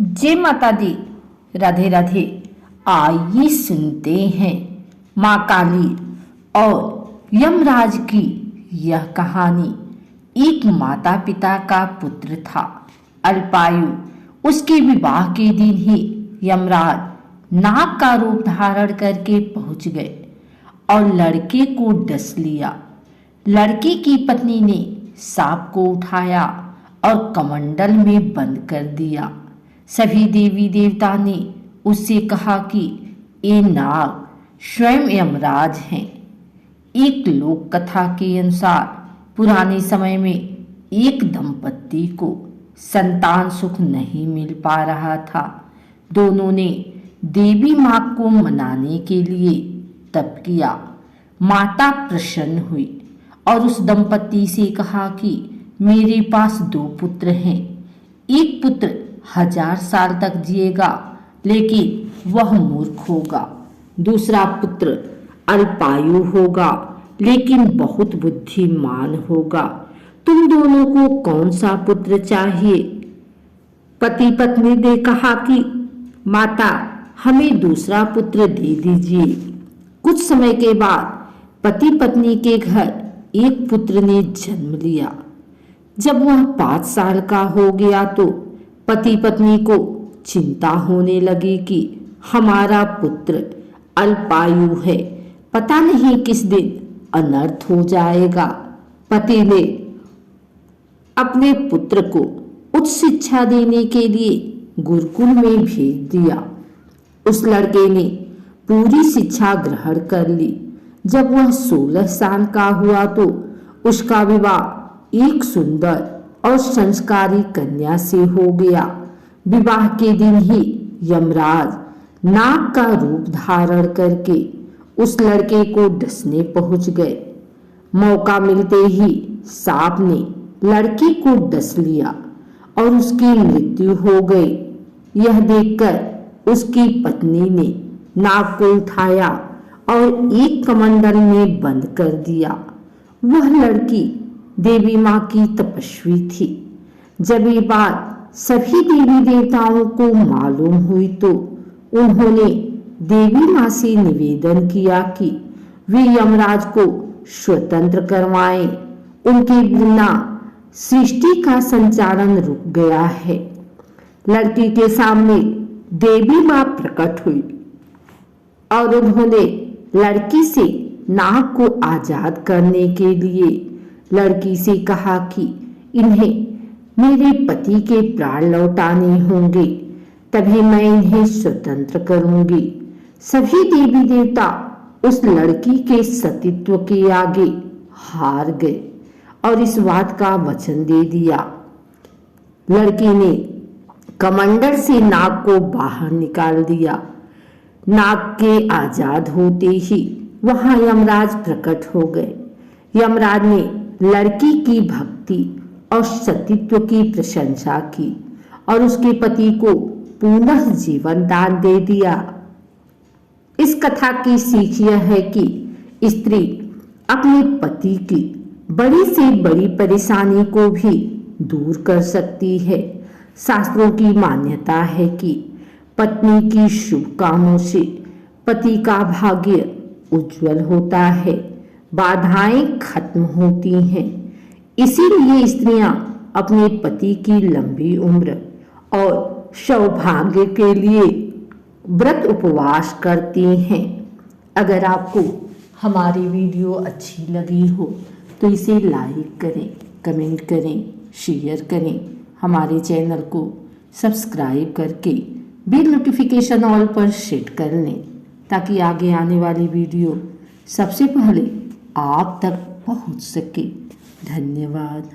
जय माता दी। राधे राधे। आइए सुनते हैं माँ काली और यमराज की यह कहानी। एक माता पिता का पुत्र था अल्पायु। उसके विवाह के दिन ही यमराज नाग का रूप धारण करके पहुंच गए और लड़के को डस लिया। लड़के की पत्नी ने सांप को उठाया और कमंडल में बंद कर दिया। सभी देवी देवता ने उससे कहा कि ये नाग स्वयं यमराज हैं। एक लोक कथा के अनुसार पुराने समय में एक दंपत्ति को संतान सुख नहीं मिल पा रहा था। दोनों ने देवी माँ को मनाने के लिए तप किया। माता प्रसन्न हुई और उस दंपत्ति से कहा कि मेरे पास 2 पुत्र हैं। एक पुत्र 1000 साल तक जिएगा लेकिन वह मूर्ख होगा। दूसरा पुत्र अल्पायु होगा लेकिन बहुत बुद्धिमान होगा। तुम दोनों को कौन सा पुत्र चाहिए? पति पत्नी ने कहा कि माता हमें दूसरा पुत्र दे दीजिए। कुछ समय के बाद पति पत्नी के घर एक पुत्र ने जन्म लिया। जब वह 5 साल का हो गया तो पति पत्नी को चिंता होने लगी कि हमारा पुत्र अल्पायु है, पता नहीं किस दिन अनर्थ हो जाएगा। पति ने अपने पुत्र को उच्च शिक्षा देने के लिए गुरुकुल में भेज दिया। उस लड़के ने पूरी शिक्षा ग्रहण कर ली। जब वह 16 साल का हुआ तो उसका विवाह एक सुंदर और संस्कारी कन्या से हो गया। विवाह के दिन ही यमराज नाग का रूप धारण करके उस लड़के को डसने पहुंच गए। मौका मिलते ही सांप ने लड़के को डस लिया और उसकी मृत्यु हो गई। यह देखकर उसकी पत्नी ने नाग को उठाया और एक कमंडल में बंद कर दिया। वह लड़की देवी माँ की तपस्वी थी। जब ये बात सभी देवी देवताओं को मालूम हुई तो उन्होंने देवी माँ से निवेदन किया कि वे यमराज को स्वतंत्र करवाएं। उनके बिना सृष्टि का संचालन रुक गया है। लड़की के सामने देवी माँ प्रकट हुई और उन्होंने लड़की से नाग को आजाद करने के लिए लड़की से कहा कि इन्हें मेरे पति के प्राण लौटाने होंगे, तभी मैं इन्हें स्वतंत्र करूंगी। सभी देवी देवता उस लड़की के सतीत्व के आगे हार गए और इस बात का वचन दे दिया। लड़की ने कमंडल से नाग को बाहर निकाल दिया। नाग के आजाद होते ही वहां यमराज प्रकट हो गए। यमराज ने लड़की की भक्ति और सतीत्व की प्रशंसा की और उसके पति को पुनः जीवन दान दे दिया। इस कथा की सीख यह है कि स्त्री अपने पति की बड़ी से बड़ी परेशानी को भी दूर कर सकती है। शास्त्रों की मान्यता है कि पत्नी की शुभ कामों से पति का भाग्य उज्जवल होता है, बाधाएं खत्म होती हैं। इसीलिए स्त्रियां अपने पति की लंबी उम्र और सौभाग्य के लिए व्रत उपवास करती हैं। अगर आपको हमारी वीडियो अच्छी लगी हो तो इसे लाइक करें, कमेंट करें, शेयर करें। हमारे चैनल को सब्सक्राइब करके बेल नोटिफिकेशन ऑल पर सेट कर लें ताकि आगे आने वाली वीडियो सबसे पहले आप तक पहुंच सके। धन्यवाद।